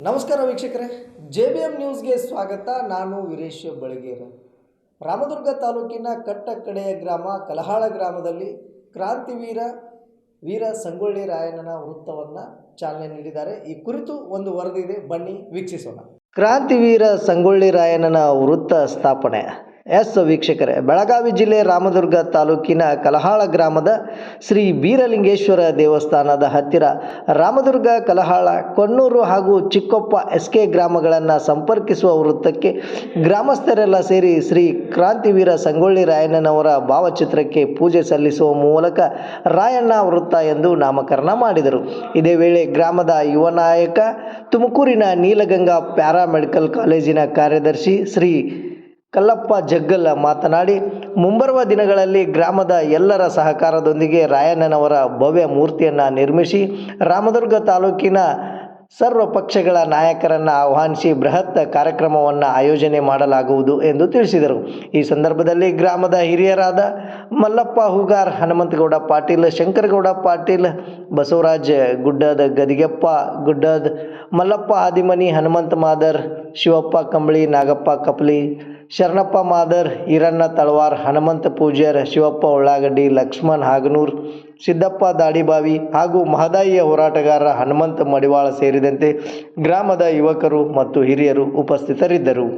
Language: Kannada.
ನಮಸ್ಕಾರ ವೀಕ್ಷಕರೇ, JBM ನ್ಯೂಸ್ಗೆ ಸ್ವಾಗತ. ನಾನು ವೀರೇಶ್ ಬಳಗೇರ. ರಾಮದುರ್ಗ ತಾಲೂಕಿನ ಕಟ್ಟಕಡೆಯ ಗ್ರಾಮ ಕಲಹಾಳ ಗ್ರಾಮದಲ್ಲಿ ಕ್ರಾಂತಿವೀರ ಸಂಗೊಳ್ಳಿ ರಾಯಣ್ಣನ ವೃತ್ತವನ್ನು ಚಾಲನೆ ನೀಡಿದ್ದಾರೆ. ಈ ಕುರಿತು ಒಂದು ವರದಿ ಇದೆ, ಬನ್ನಿ ವೀಕ್ಷಿಸೋಣ. ಕ್ರಾಂತಿವೀರ ಸಂಗೊಳ್ಳಿ ರಾಯಣ್ಣನ ವೃತ್ತ ಸ್ಥಾಪನೆ. ವೀಕ್ಷಕರೇ, ಬೆಳಗಾವಿ ಜಿಲ್ಲೆ ರಾಮದುರ್ಗ ತಾಲೂಕಿನ ಕಲಹಾಳ ಗ್ರಾಮದ ಶ್ರೀ ಬೀರಲಿಂಗೇಶ್ವರ ದೇವಸ್ಥಾನದ ಹತ್ತಿರ ರಾಮದುರ್ಗ, ಕಲಹಾಳ, ಕೊಣ್ಣೂರು ಹಾಗೂ ಚಿಕ್ಕೊಪ್ಪ SK ಗ್ರಾಮಗಳನ್ನು ಸಂಪರ್ಕಿಸುವ ವೃತ್ತಕ್ಕೆ ಗ್ರಾಮಸ್ಥರೆಲ್ಲ ಸೇರಿ ಶ್ರೀ ಕ್ರಾಂತಿವೀರ ಸಂಗೊಳ್ಳಿ ರಾಯಣ್ಣನವರ ಭಾವಚಿತ್ರಕ್ಕೆ ಪೂಜೆ ಸಲ್ಲಿಸುವ ಮೂಲಕ ರಾಯಣ್ಣ ವೃತ್ತ ಎಂದು ನಾಮಕರಣ ಮಾಡಿದರು. ಇದೇ ವೇಳೆ ಗ್ರಾಮದ ಯುವ ನಾಯಕ, ತುಮಕೂರಿನ ನೀಲಗಂಗಾ ಪ್ಯಾರಾಮೆಡಿಕಲ್ ಕಾಲೇಜಿನ ಕಾರ್ಯದರ್ಶಿ ಶ್ರೀ ಕಲ್ಲಪ್ಪ ಜಗ್ಗಲ್ ಮಾತನಾಡಿ, ಮುಂಬರುವ ದಿನಗಳಲ್ಲಿ ಗ್ರಾಮದ ಎಲ್ಲರ ಸಹಕಾರದೊಂದಿಗೆ ರಾಯಣ್ಣನವರ ಭವ್ಯ ಮೂರ್ತಿಯನ್ನು ನಿರ್ಮಿಸಿ ರಾಮದುರ್ಗ ತಾಲೂಕಿನ ಸರ್ವ ಪಕ್ಷಗಳ ನಾಯಕರನ್ನು ಆಹ್ವಾನಿಸಿ ಬೃಹತ್ ಕಾರ್ಯಕ್ರಮವನ್ನು ಆಯೋಜನೆ ಮಾಡಲಾಗುವುದು ಎಂದು ತಿಳಿಸಿದರು. ಈ ಸಂದರ್ಭದಲ್ಲಿ ಗ್ರಾಮದ ಹಿರಿಯರಾದ ಮಲ್ಲಪ್ಪ ಹೂಗಾರ್, ಹನುಮಂತಗೌಡ ಪಾಟೀಲ್, ಶಂಕರಗೌಡ ಪಾಟೀಲ್, ಬಸವರಾಜ್ ಗುಡ್ಡದ್, ಗದಿಗೆಪ್ಪ ಗುಡ್ಡದ್, ಮಲ್ಲಪ್ಪ ಆದಿಮನಿ, ಹನುಮಂತ ಮಾದರ್, ಶಿವಪ್ಪ ಕಂಬಳಿ, ನಾಗಪ್ಪ ಕಪ್ಲಿ, ಶರಣಪ್ಪ ಮಾದರ್, ಈರಣ್ಣ ತಳವಾರ್, ಹನುಮಂತ ಪೂಜ್ಯರ್, ಶಿವಪ್ಪ ಉಳ್ಳಾಗಡ್ಡಿ, ಲಕ್ಷ್ಮಣ್ ಹಾಗನೂರ್, ಸಿದ್ದಪ್ಪ ದಾಡಿಬಾವಿ ಹಾಗೂ ಮಹದಾಯಿಯ ಹೋರಾಟಗಾರ ಹನುಮಂತ ಮಡಿವಾಳ ಸೇರಿದಂತೆ ಗ್ರಾಮದ ಯುವಕರು ಮತ್ತು ಹಿರಿಯರು ಉಪಸ್ಥಿತರಿದ್ದರು.